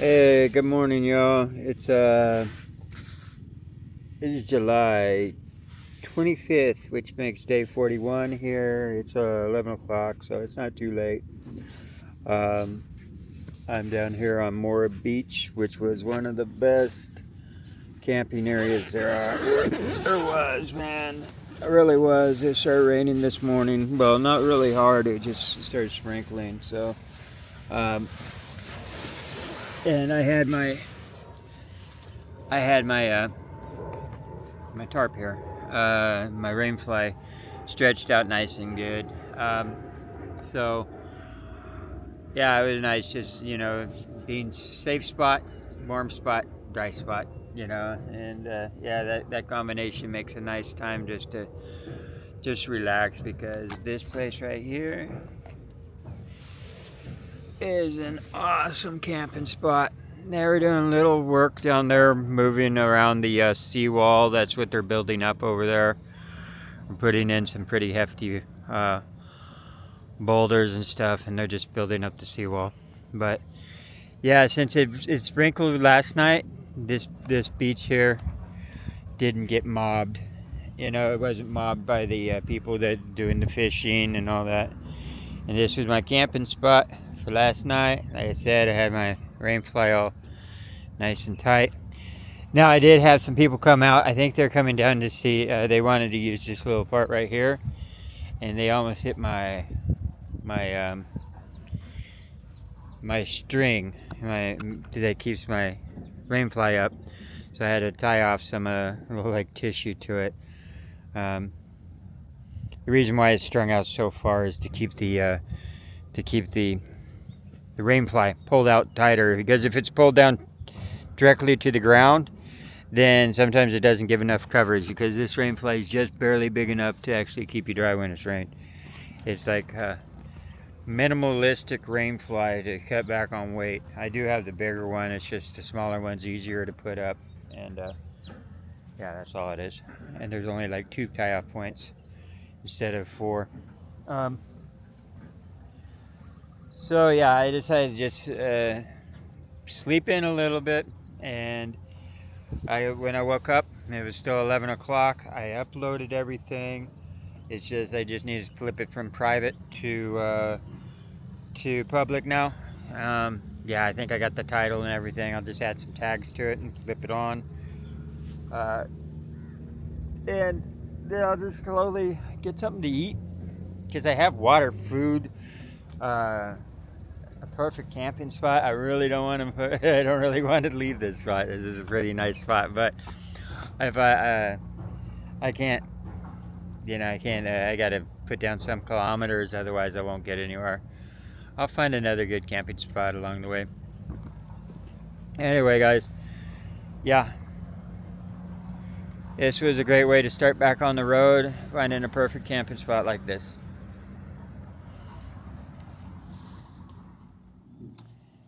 Hey, good morning, y'all. It is July 25th, which makes day 41 here. It's 11 o'clock, so it's not too late. Um, I'm down here on Morib Beach, which was one of the best camping areas there was, man. It really was. It started raining this morning. Well, not really hard. It just started sprinkling. So, um, and I had my tarp here, my rainfly stretched out nice and good. So yeah, it was nice, just being safe spot, warm spot, dry spot, and yeah, that combination makes a nice time just to relax, because this place right here is an awesome camping spot. They were doing little work down there, moving around the seawall. That's what they're building up over there. We're putting in some pretty hefty boulders and stuff, and they're just building up the seawall. But yeah, since it sprinkled last night, this beach here didn't get mobbed. It wasn't mobbed by the people that doing the fishing and all that. And this was my camping spot for last night. Like I said, I had my rainfly all nice and tight. Now, I did have some people come out. I think they're coming down to see. They wanted to use this little part right here, and they almost hit my string that keeps my rainfly up. So I had to tie off some little like tissue to it. The reason why it's strung out so far is to keep the rainfly pulled out tighter, because if it's pulled down directly to the ground, then sometimes it doesn't give enough coverage, because this rainfly is just barely big enough to actually keep you dry when it's rained. It's like minimalistic rainfly to cut back on weight. I do have the bigger one. It's just the smaller one's easier to put up, and yeah, that's all it is. And there's only like 2 tie-off points instead of 4. So yeah, I decided to just sleep in a little bit, and when I woke up, it was still 11 o'clock. I uploaded everything. It's just I just need to flip it from private to public now. Yeah, I think I got the title and everything. I'll just add some tags to it and flip it on. And then I'll just slowly get something to eat, because I have water, food, a perfect camping spot. I really don't want to. I don't really want to leave this spot. This is a pretty nice spot, but if I can't, I can't. I gotta put down some kilometers, otherwise I won't get anywhere. I'll find another good camping spot along the way. Anyway, guys, yeah, this was a great way to start back on the road, finding a perfect camping spot like this.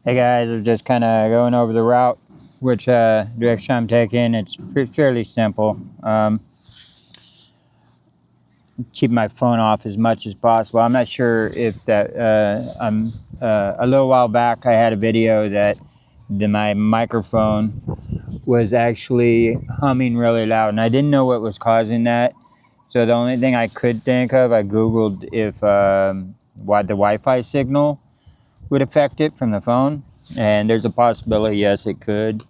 Hey guys, I'm just kind of going over the route, which direction I'm taking. It's fairly simple. Keep my phone off as much as possible. I'm not sure if that, a little while back I had a video that my microphone was actually humming really loud, and I didn't know what was causing that. So the only thing I could think of, I Googled if why the Wi-Fi signal would affect it from the phone, and there's a possibility, yes, it could.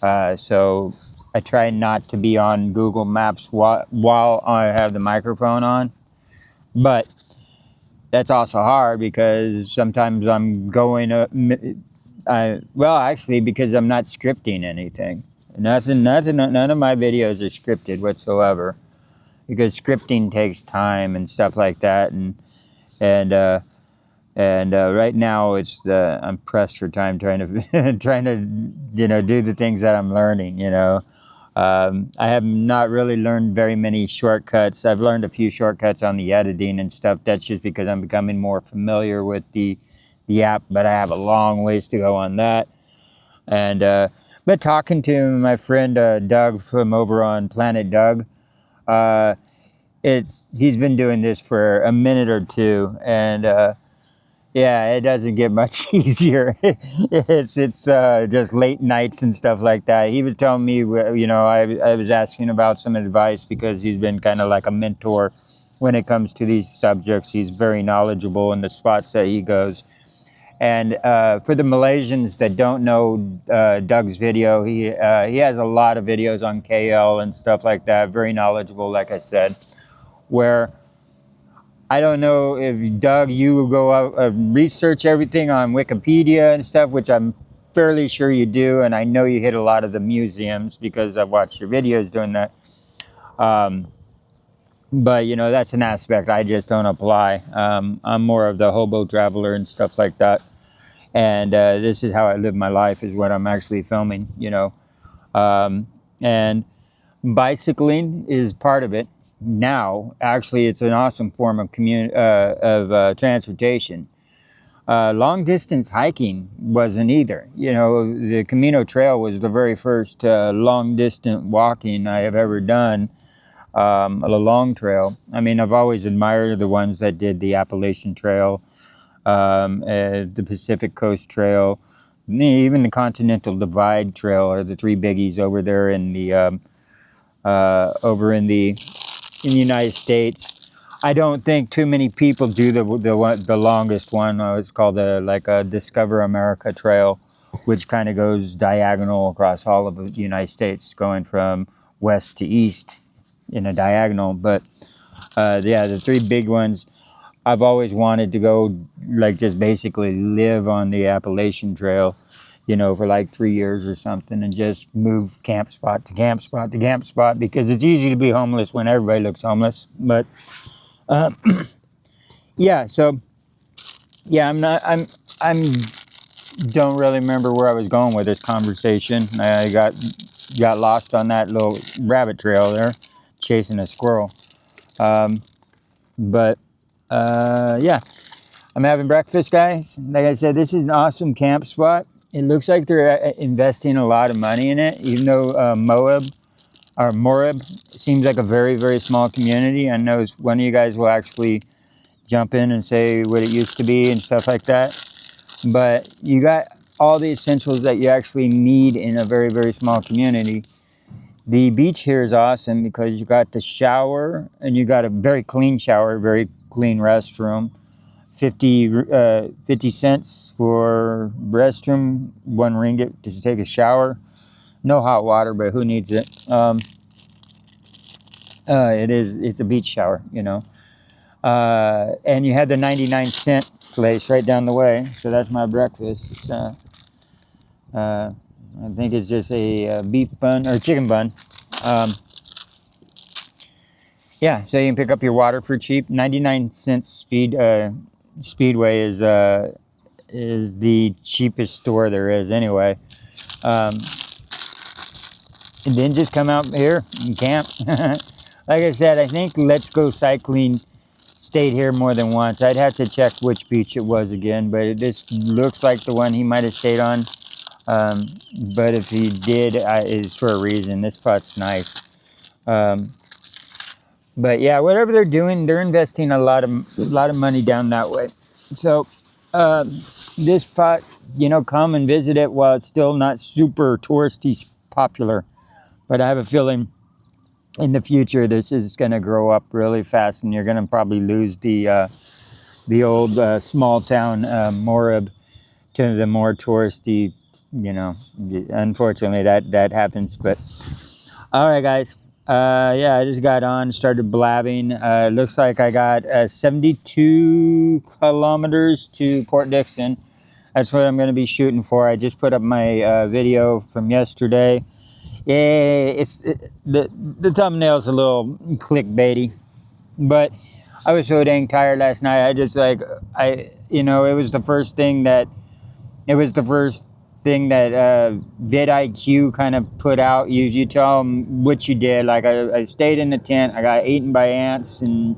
So I try not to be on Google Maps while I have the microphone on, but that's also hard because sometimes I'm going well, actually, because I'm not scripting anything. None of my videos are scripted whatsoever, because scripting takes time and stuff like that, and right now I'm pressed for time, trying to do the things that I'm learning. I have not really learned very many shortcuts. I've learned a few shortcuts on the editing and stuff. That's just because I'm becoming more familiar with the app, but I have a long ways to go on that. And but talking to my friend Doug from over on Planet Doug, he's been doing this for a minute or two, and Yeah, it doesn't get much easier. It's just late nights and stuff like that. He was telling me, you know, I was asking about some advice because he's been kind of like a mentor when it comes to these subjects. He's very knowledgeable in the spots that he goes. And for the Malaysians that don't know Doug's video, he has a lot of videos on KL and stuff like that. Very knowledgeable, like I said. Where I don't know if Doug, you go out research everything on Wikipedia and stuff, which I'm fairly sure you do, and I know you hit a lot of the museums because I've watched your videos doing that. Um, but you know, that's an aspect I just don't apply. I'm more of the hobo traveler and stuff like that, and this is how I live my life. Is what I'm actually filming. You know, and bicycling is part of it. Now, actually, it's an awesome form of transportation. Long distance hiking wasn't either. You know, the Camino Trail was the very first long distance walking I have ever done. A long trail. I mean, I've always admired the ones that did the Appalachian Trail, the Pacific Coast Trail, even the Continental Divide Trail are the three biggies over there in the over in the United States. I don't think too many people do the longest one. It's called a Discover America Trail, which kind of goes diagonal across all of the United States, going from west to east in a diagonal. But yeah, the three big ones. I've always wanted to go, like, just basically live on the Appalachian Trail, you know, for like 3 years or something, and just move camp spot to camp spot to camp spot, because it's easy to be homeless when everybody looks homeless. But uh, yeah, so yeah, I'm don't really remember where I was going with this conversation. I got lost on that little rabbit trail there, chasing a squirrel. Um, but yeah, I'm having breakfast, guys. Like I said, this is an awesome camp spot. It looks like they're investing a lot of money in it, even though Morib seems like a very, very small community. I know one of you guys will actually jump in and say what it used to be and stuff like that. But you got all the essentials that you actually need in a very, very small community. The beach here is awesome because you got the shower, and you got a very clean shower, very clean restroom. 50 cents for restroom, 1 ringgit to take a shower. No hot water, but who needs it? It's a beach shower, you know. And you had the 99-cent place right down the way, so that's my breakfast. It's, I think it's just a beef bun or chicken bun. Yeah, so you can pick up your water for cheap. 99-cent Speedway is the cheapest store there is anyway. And then just come out here and camp. Like I said, I think Let's Go Cycling stayed here more than once. I'd have to check which beach it was again, but this looks like the one he might have stayed on. But if he did, it's for a reason. This spot's nice. But yeah, whatever they're doing, they're investing a lot of money down that way. So this spot, you know, come and visit it while it's still not super touristy popular. But I have a feeling in the future this is going to grow up really fast, and you're going to probably lose the old small town Morib to the more touristy. You know, unfortunately that happens. But all right, guys. Yeah, I just got on, started blabbing. It looks like I got 72 kilometers to Port Dickson. That's what I'm going to be shooting for. I just put up my video from yesterday. Yeah, the thumbnail's a little clickbaity, but I was so dang tired last night. I just it was the first thing that vidIQ kind of put out. You tell them what you did. Like I stayed in the tent. I got eaten by ants, and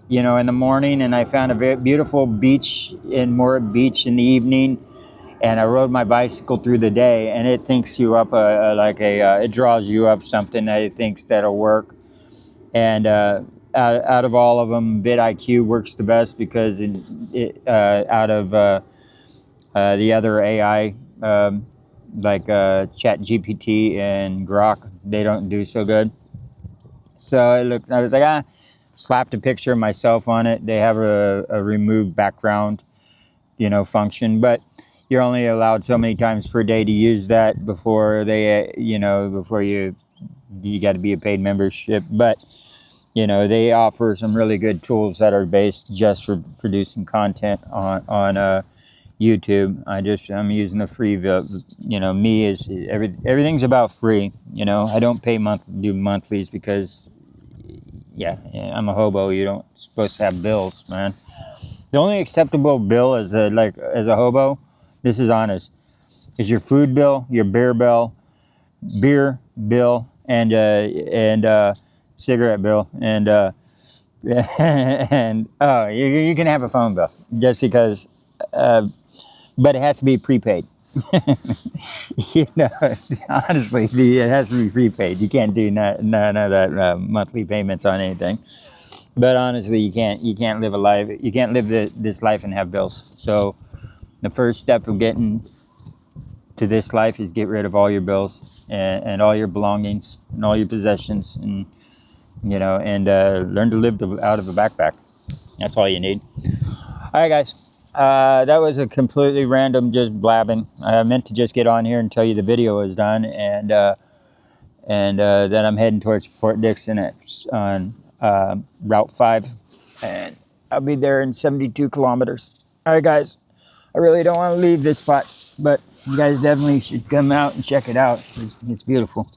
in the morning, and I found a very beautiful beach in Morib Beach in the evening. And I rode my bicycle through the day, and it thinks you up it draws you up something that it thinks that'll work. And out of all of them, vidIQ works the best because out of the other AI, like Chat GPT and Grok, they don't do so good. So I was like, slapped a picture of myself on it. They have a remove background, function, but you're only allowed so many times per day to use that before before you got to be a paid membership. But they offer some really good tools that are based just for producing content on YouTube. I'm using the free. Me is everything's about free. I don't pay do monthlies because I'm a hobo. You don't supposed to have bills, man. The only acceptable bill as a hobo, this is honest, is your food bill, your beer bill, and cigarette bill, and and you can have a phone bill just because, but it has to be prepaid. Honestly, it has to be prepaid. You can't do none of that monthly payments on anything. But honestly, you can't live a life. You can't live this life and have bills. So the first step of getting to this life is get rid of all your bills and all your belongings and all your possessions, and learn to live out of a backpack. That's all you need. All right, guys. That was a completely random, just blabbing. I meant to just get on here and tell you the video is done, and then I'm heading towards Fort Dickson on Route 5, and I'll be there in 72 kilometers. All right, guys. I really don't want to leave this spot, but you guys definitely should come out and check it out. It's beautiful.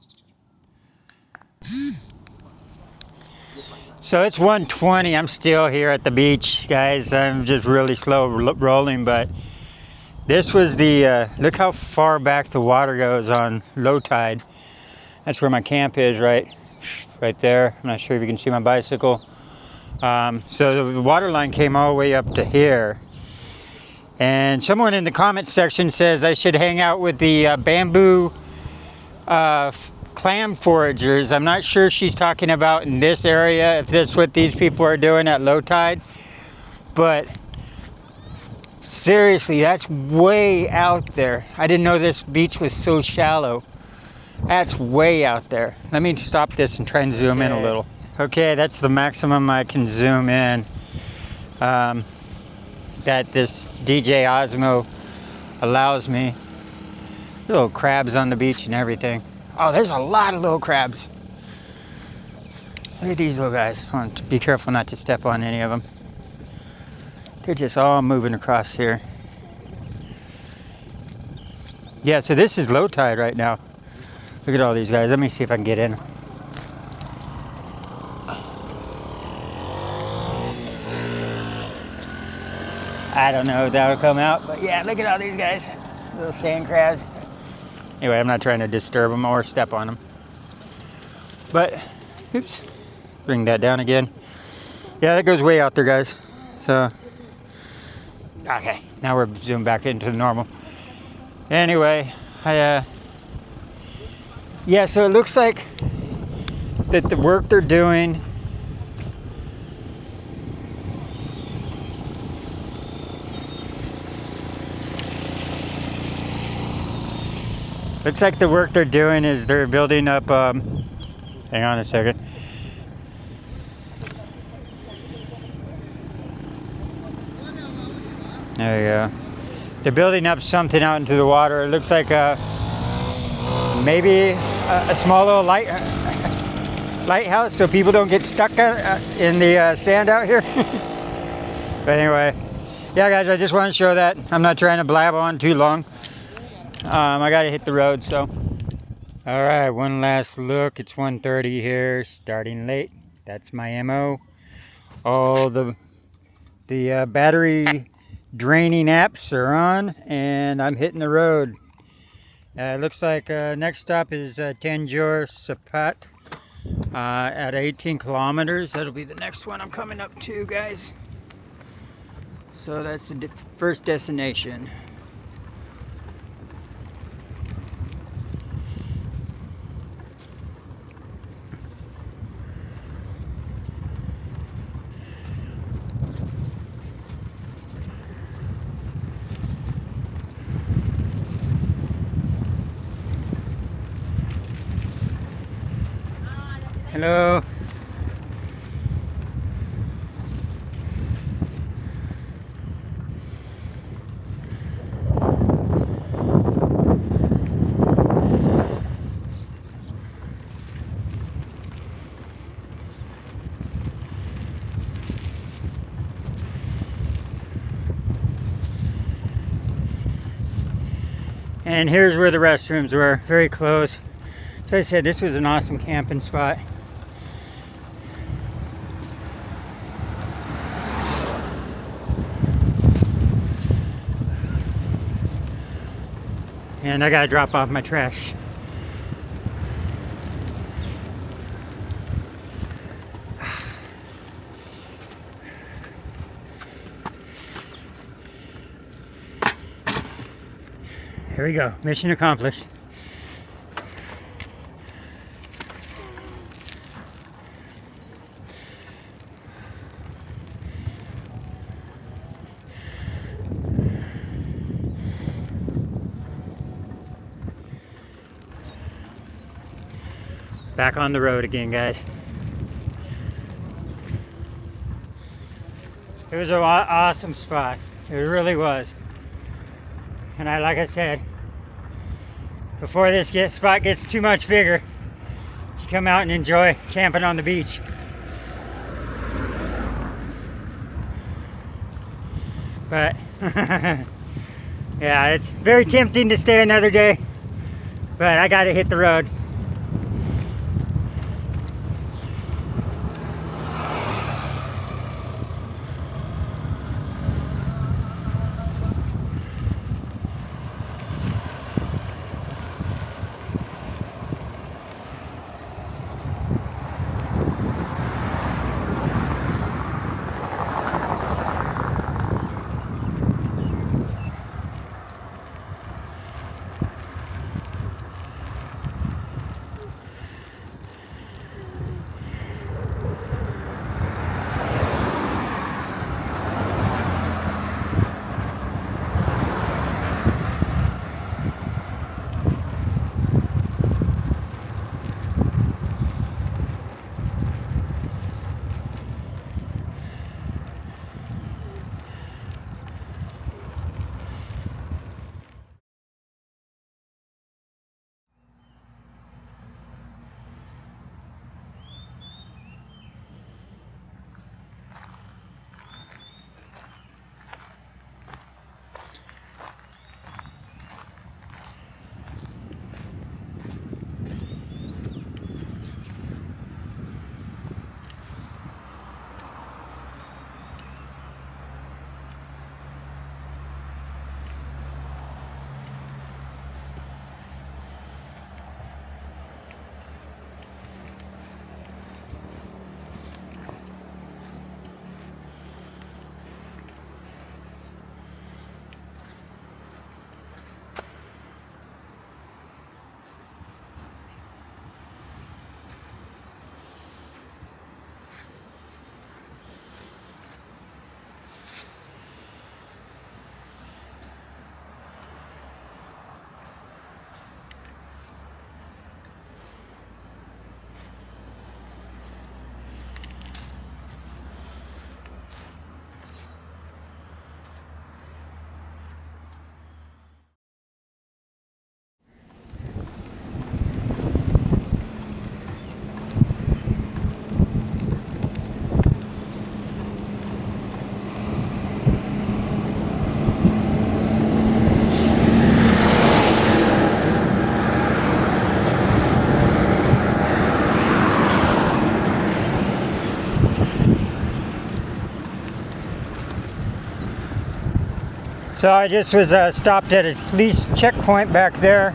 So it's 1:20. I'm still here at the beach, guys. I'm just really slow rolling, but this was look how far back the water goes on low tide. That's where my camp is, right there. I'm not sure if you can see my bicycle. So the water line came all the way up to here. And someone in the comments section says I should hang out with the bamboo clam foragers. I'm not sure she's talking about in this area, if that's what these people are doing at low tide. But seriously, that's way out there. I didn't know this beach was so shallow. That's way out there. Let me stop this and try and zoom in a little. Okay, that's the maximum I can zoom in. That this DJ Osmo allows me. Little crabs on the beach and everything. Oh, there's a lot of little crabs. Look at these little guys. I want to be careful not to step on any of them. They're just all moving across here. Yeah, so this is low tide right now. Look at all these guys. Let me see if I can get in. I don't know if that'll come out, but yeah, look at all these guys. Little sand crabs. Anyway, I'm not trying to disturb them or step on them. But, oops, bring that down again. Yeah, that goes way out there, guys. So, okay, now we're zoomed back into the normal. Anyway, yeah, so it looks like that the work they're doing is they're building up, hang on a second. There you go. They're building up something out into the water. It looks like maybe a small little lighthouse so people don't get stuck in the sand out here. But anyway, yeah, guys, I just want to show that. I'm not trying to blab on too long. I gotta hit the road, so. All right, one last look. It's 1:30 here, starting late. That's my MO. All the battery draining apps are on, and I'm hitting the road. It looks like next stop is Tanjore Sapat at 18 kilometers. That'll be the next one I'm coming up to, guys. So that's the first destination. Hello. And here's where the restrooms were, very close. So I said this was an awesome camping spot. And I gotta drop off my trash. Here we go, mission accomplished. Back on the road again, guys. It was an awesome spot. It really was. And like I said, before this spot gets too much bigger, you come out and enjoy camping on the beach. But yeah, it's very tempting to stay another day, but I gotta hit the road. So I just was stopped at a police checkpoint back there,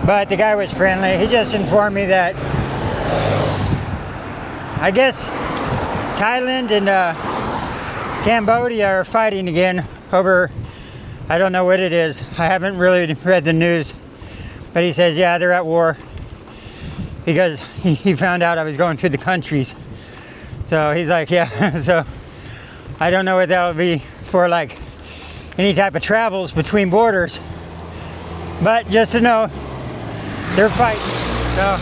but the guy was friendly. He just informed me that I guess Thailand and Cambodia are fighting again over, I don't know what it is. I haven't really read the news, but he says, yeah, they're at war because he found out I was going through the countries. So he's like, yeah, so I don't know what that'll be for, like any type of travels between borders, but just to know they're fighting. So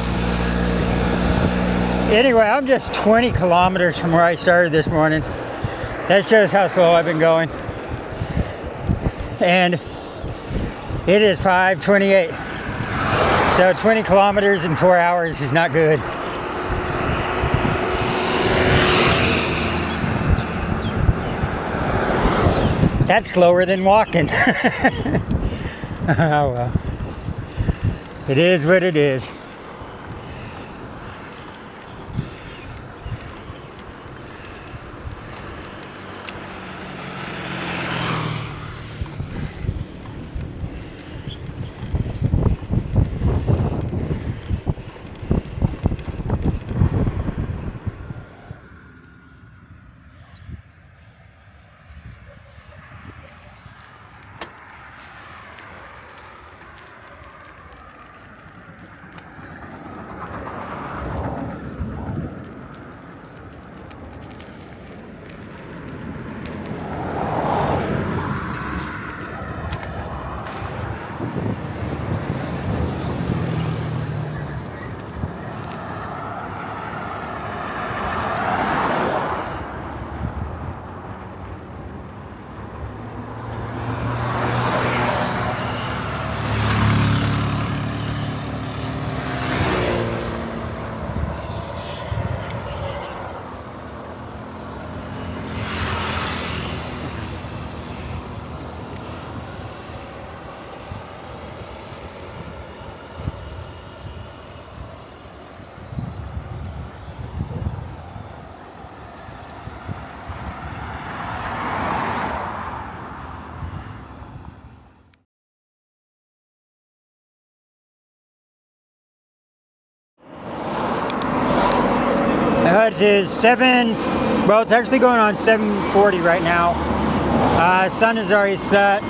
Anyway, I'm just 20 kilometers from where I started this morning. That shows how slow I've been going. And it is 5:28. So 20 kilometers in 4 hours is not good. That's slower than walking. Oh well. It is what it is. It is 7, well, it's actually going on 7:40 right now. Sun is already set.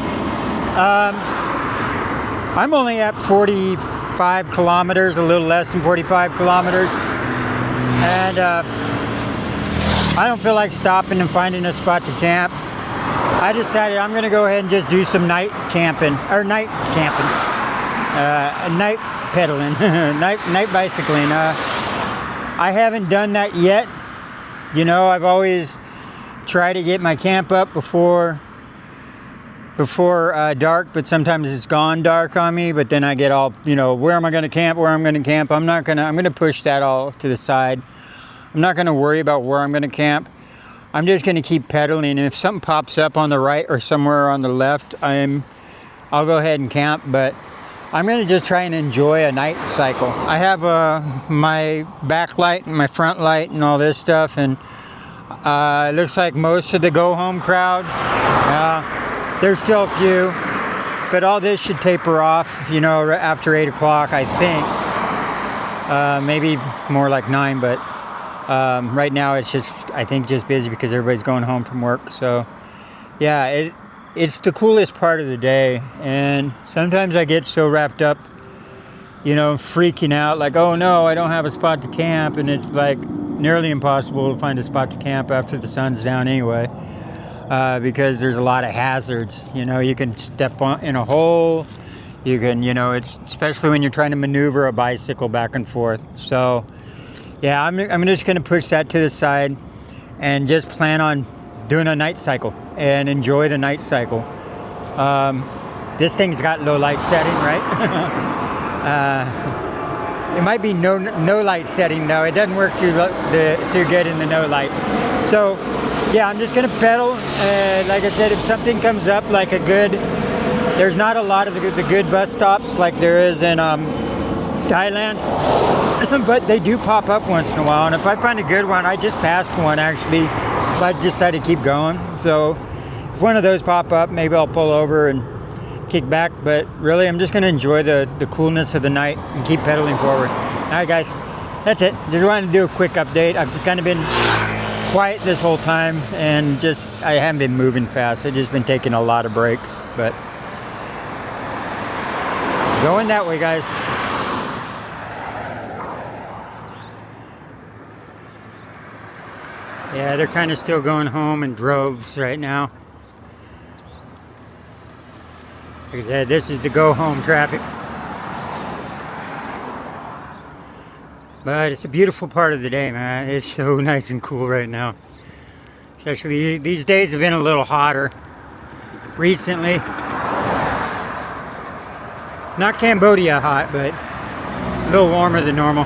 I'm only at 45 kilometers, a little less than 45 kilometers. And I don't feel like stopping and finding a spot to camp. I decided I'm going to go ahead and just do some night camping, or night camping, night pedaling, night bicycling. I haven't done that yet. You know, I've always tried to get my camp up before dark, but sometimes it's gone dark on me. But then I get all, you know, where am I going to camp? Where I'm going to camp? I'm going to push that all to the side. I'm not going to worry about where I'm going to camp. I'm just going to keep pedaling. And if something pops up on the right or somewhere on the left, I'll go ahead and camp. But I'm going to just try and enjoy a night cycle. I have my back light and my front light and all this stuff, and it looks like most of the go home crowd. There's still a few, but all this should taper off, you know, after 8 o'clock, I think. Maybe more like 9, but right now it's just, I think, just busy because everybody's going home from work. So yeah, it's the coolest part of the day, and sometimes I get so wrapped up, you know, freaking out, like, oh no, I don't have a spot to camp, and it's like nearly impossible to find a spot to camp after the sun's down anyway, because there's a lot of hazards. You know, you can step in a hole, you can, you know, it's especially when you're trying to maneuver a bicycle back and forth. So yeah, I'm just going to push that to the side and just plan on doing a night cycle and enjoy the night cycle. This thing's got low light setting, right? It might be no light setting though. It doesn't work too good in the no light. So yeah, I'm just gonna pedal. Like I said, if something comes up like there's not a lot of the good bus stops like there is in Thailand, but they do pop up once in a while. And if I find a good one, I just passed one actually. I decided to keep going. So if one of those pop up, maybe I'll pull over and kick back. But really, I'm just going to enjoy the coolness of the night and keep pedaling forward. All right, guys, that's it. Just wanted to do a quick update. I've kind of been quiet this whole time, and I haven't been moving fast. I've just been taking a lot of breaks, but going that way, guys. Yeah, they're kind of still going home in droves right now. Like I said, this is the go home traffic. But it's a beautiful part of the day, man. It's so nice and cool right now. Especially these days have been a little hotter recently. Not Cambodia hot, but a little warmer than normal.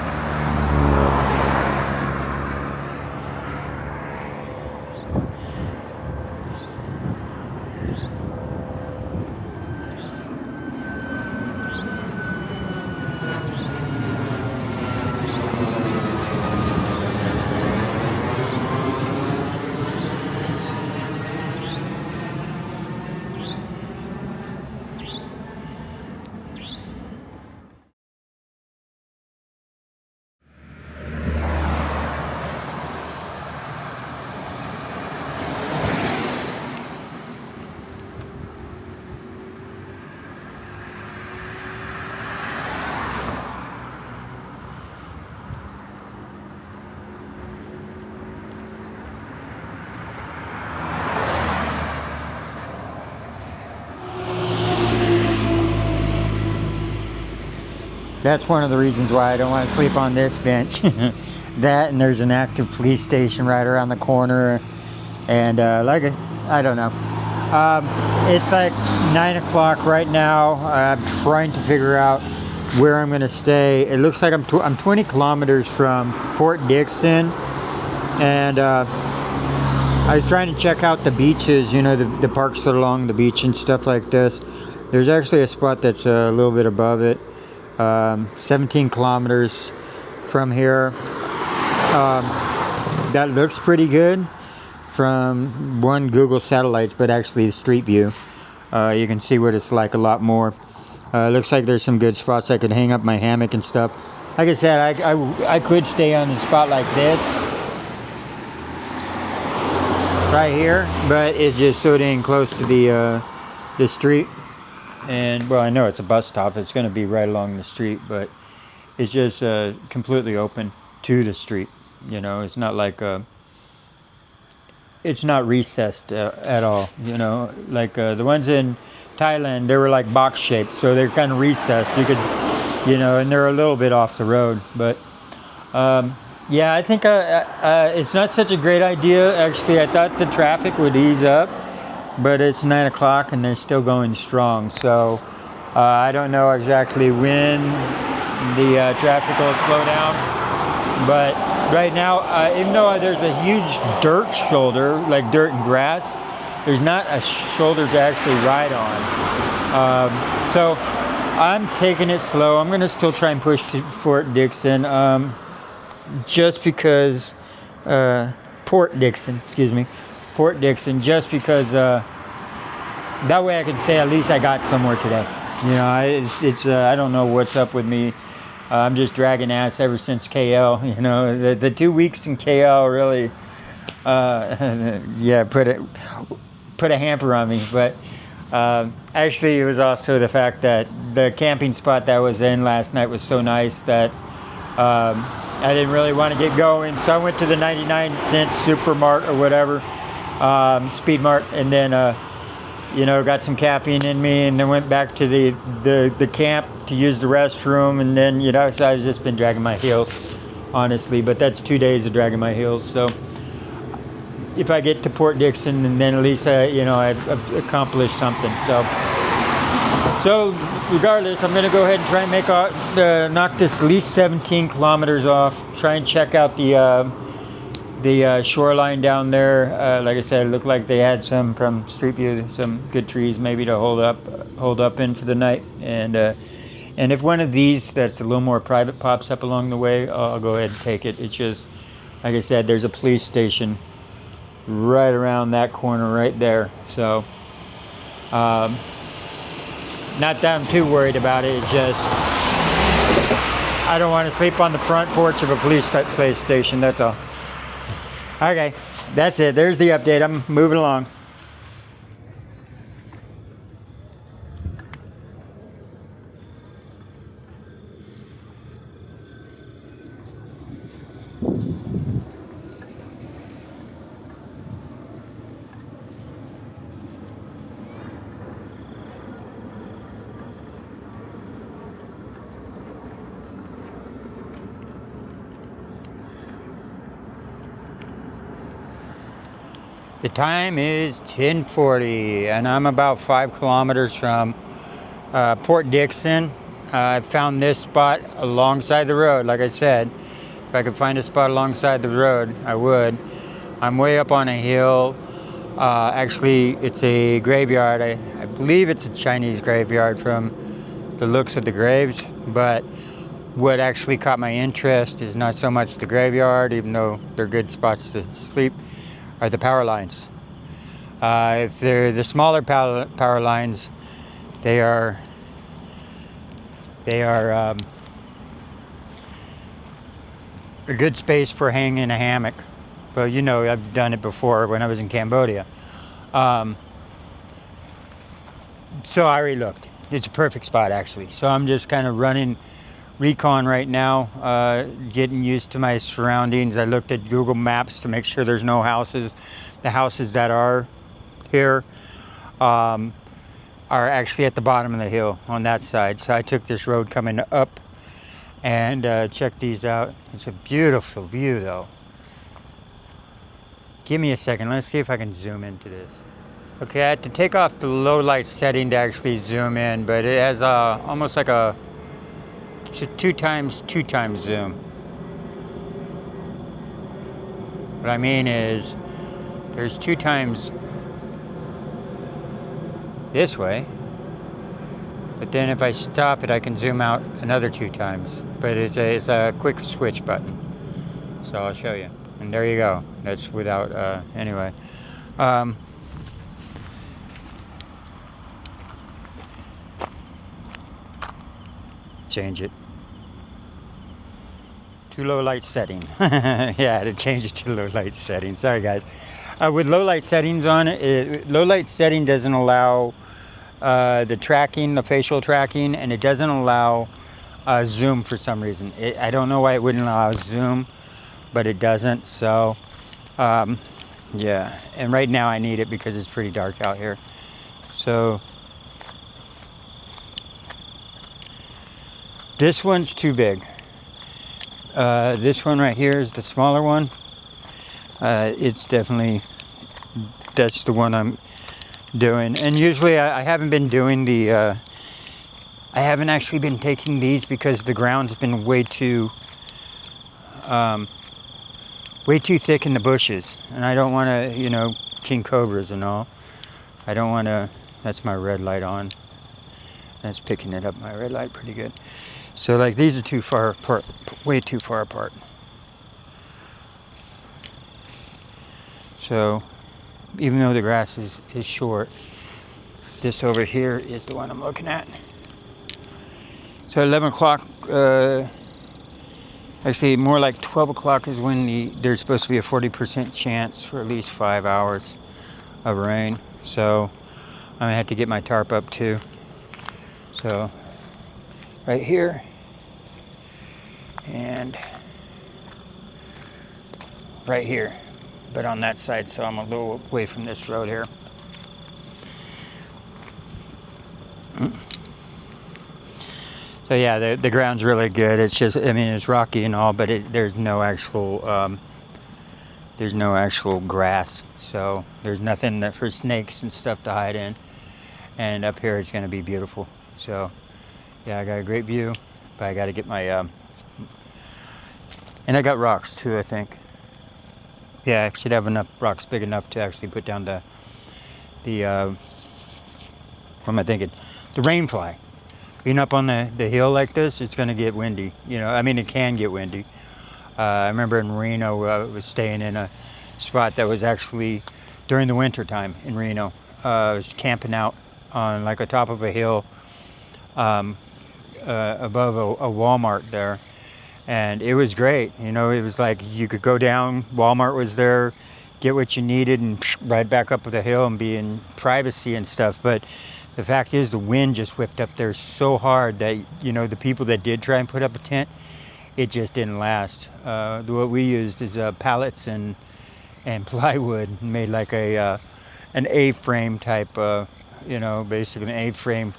That's one of the reasons why I don't want to sleep on this bench. That, and there's an active police station right around the corner, and I don't know. It's like 9 o'clock right now. I'm trying to figure out where I'm going to stay. It looks like I'm 20 kilometers from Port Dickson, and I was trying to check out the beaches, you know, the parks that are along the beach and stuff like this. There's actually a spot that's a little bit above it. 17 kilometers from here. That looks pretty good from one Google satellites, but actually the street view. You can see what it's like a lot more. It looks like there's some good spots I could hang up my hammock and stuff. Like I said, I could stay on a spot like this right here, but it's just so dang close to the street. And well, I know it's a bus stop, it's going to be right along the street, but it's just completely open to the street. You know, it's not like it's not recessed at all. You know, like the ones in Thailand, they were like box shaped, so they're kind of recessed. You could, you know, and they're a little bit off the road. But yeah, I think it's not such a great idea. Actually, I thought the traffic would ease up, but it's 9 o'clock and they're still going strong. So I don't know exactly when the traffic will slow down. But right now, even though there's a huge dirt shoulder, like dirt and grass, there's not a shoulder to actually ride on. So I'm taking it slow. I'm going to still try and push to Fort Dickson, just because, Port Dickson, just because that way I can say at least I got somewhere today. You know, it's I don't know what's up with me. I'm just dragging ass ever since KL. You know, the 2 weeks in KL really, yeah, put a hamper on me. But actually, it was also the fact that the camping spot that I was in last night was so nice that I didn't really want to get going. So I went to the 99-cent Supermart or whatever, Speed Mart, and then you know, got some caffeine in me, and then went back to the camp to use the restroom, and then, you know, so I've just been dragging my heels, honestly. But that's 2 days of dragging my heels. So if I get to Port Dickson, and then at least you know, I've accomplished something. So regardless, I'm gonna go ahead and try and make knock this at least 17 kilometers off. Try and check out the shoreline down there. Like I said, it looked like they had some from Street View, some good trees maybe to hold up in for the night. And if one of these that's a little more private pops up along the way, I'll go ahead and take it. It's just, like I said, there's a police station right around that corner right there. So not that I'm too worried about it. It's just I don't want to sleep on the front porch of a police station. That's all. Okay, that's it. There's the update. I'm moving along. The time is 10:40 and I'm about 5 kilometers from Port Dickson. I found this spot alongside the road. Like I said, if I could find a spot alongside the road, I would. I'm way up on a hill. Actually, it's a graveyard. I believe it's a Chinese graveyard from the looks of the graves, but what actually caught my interest is not so much the graveyard, even though they're good spots to sleep, are the power lines. If they're the smaller power lines, they are a good space for hanging a hammock. Well, you know, I've done it before when I was in Cambodia. So I already looked. It's a perfect spot, actually. So I'm just kind of running recon right now, getting used to my surroundings. I looked at Google Maps to make sure there's no houses. The houses that are here are actually at the bottom of the hill on that side. So I took this road coming up and checked these out. It's a beautiful view, though. Give me a second. Let's see if I can zoom into this. Okay, I had to take off the low light setting to actually zoom in, but it has almost like a two times zoom. What I mean is there's 2 times this way, but then if I stop it, I can zoom out another 2 times. But it's a quick switch button. So I'll show you. And there you go. That's without, anyway. Change it to low light setting. Yeah, to change it to low light setting. Sorry, guys. With low light settings on it, low light setting doesn't allow the tracking, the facial tracking, and it doesn't allow zoom for some reason. I don't know why it wouldn't allow zoom, but it doesn't. So, yeah. And right now I need it because it's pretty dark out here. So this one's too big. This one right here is the smaller one. It's definitely, that's the one I'm doing. And usually I haven't been doing the, I haven't actually been taking these because the ground's been way too thick in the bushes. And I don't want to, you know, king cobras and all. I don't want to, that's my red light on. That's picking it up, my red light, pretty good. So like these are too far apart, way too far apart. So even though the grass is short, this over here is the one I'm looking at. So 11 o'clock, actually more like 12 o'clock is when there's supposed to be a 40% chance for at least 5 hours of rain. So I'm gonna have to get my tarp up too. So right here and right here, but on that side, so I'm a little away from this road here. So yeah, the ground's really good. It's just, I mean, it's rocky and all, but there's no actual grass, so there's nothing for snakes and stuff to hide in. And up here it's gonna be beautiful. So yeah, I got a great view, but I got to get my and I got rocks too, I think. Yeah, I should have enough rocks big enough to actually put down the what am I thinking? The rainfly. Being up on the hill like this, it's going to get windy. You know, I mean, it can get windy. I remember in Reno, I was staying in a spot that was actually during the winter time in Reno. I was camping out on like the top of a hill above a Walmart there. And it was great. You know, it was like you could go down, Walmart was there, get what you needed and ride back up the hill and be in privacy and stuff. But the fact is the wind just whipped up there so hard that, you know, the people that did try and put up a tent, it just didn't last. What we used is pallets and plywood, made like an A-frame type, you know, basically an A-frame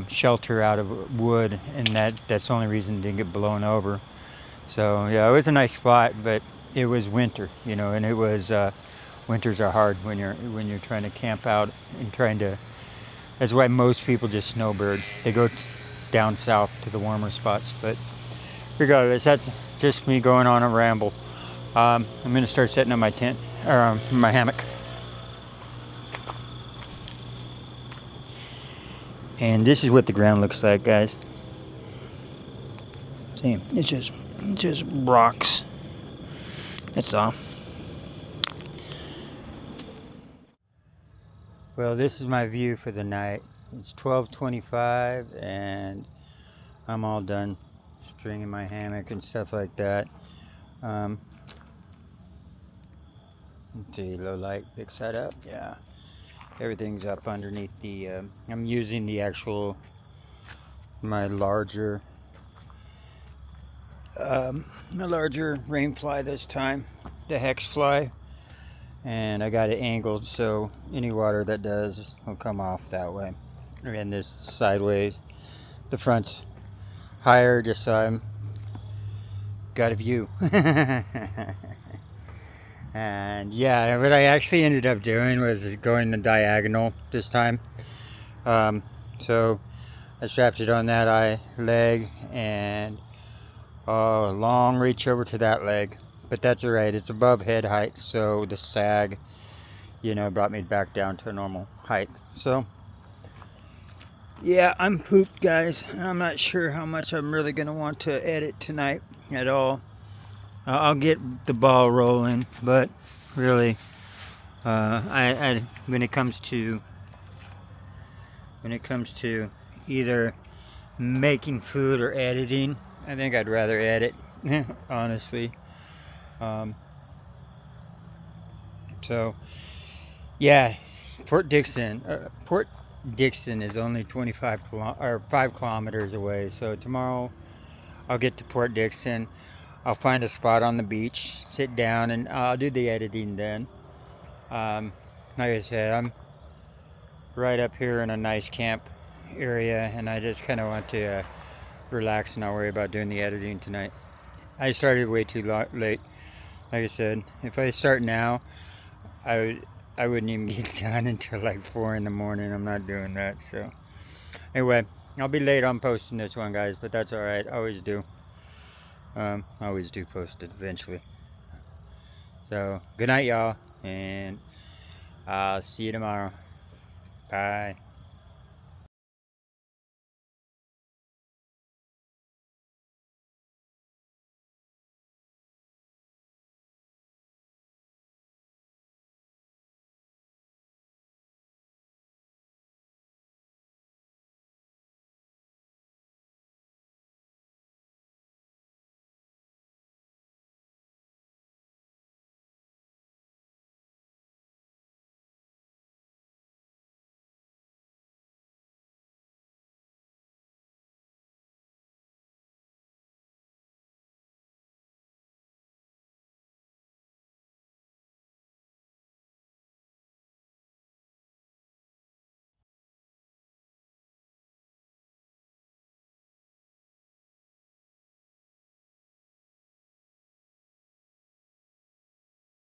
shelter out of wood, and that's the only reason it didn't get blown over. So yeah, it was a nice spot, but it was winter, you know, and it was Winters are hard when you're trying to camp out and trying to. That's why most people just snowbird. They go down south to the warmer spots. But regardless, that's just me going on a ramble. I'm gonna start setting up my tent or my hammock. And this is what the ground looks like, guys. See, it's just rocks. That's all. Well, this is my view for the night. It's 12:25 and I'm all done stringing my hammock and stuff like that. Let's see, low light picks that up. Yeah, everything's up underneath the. I'm using the actual my larger rain fly this time, the hex fly, and I got it angled so any water that does will come off that way. And this sideways, the front's higher just so I'm got a view. And yeah, what I actually ended up doing was going the diagonal this time. So I strapped it on that leg and long reach over to that leg, but that's all right. It's above head height, so the sag, brought me back down to a normal height. So yeah, I'm pooped, guys. I'm not sure how much I'm really gonna want to edit tonight at all. I'll get the ball rolling, but really, when it comes to either making food or editing, I think I'd rather edit, honestly. So yeah, Port Dickson is only 5 kilometers away. So tomorrow I'll get to Port Dickson. I'll find a spot on the beach, sit down, and I'll do the editing then. Like I said, I'm right up here in a nice camp area, and I just kind of want to relax and not worry about doing the editing tonight. I started way too late. Like I said, if I start now, I wouldn't even get done until like 4 in the morning. I'm not doing that. So anyway, I'll be late on posting this one, guys, but that's all right. I always do. I always do post it eventually. So good night, y'all, and I'll see you tomorrow. Bye.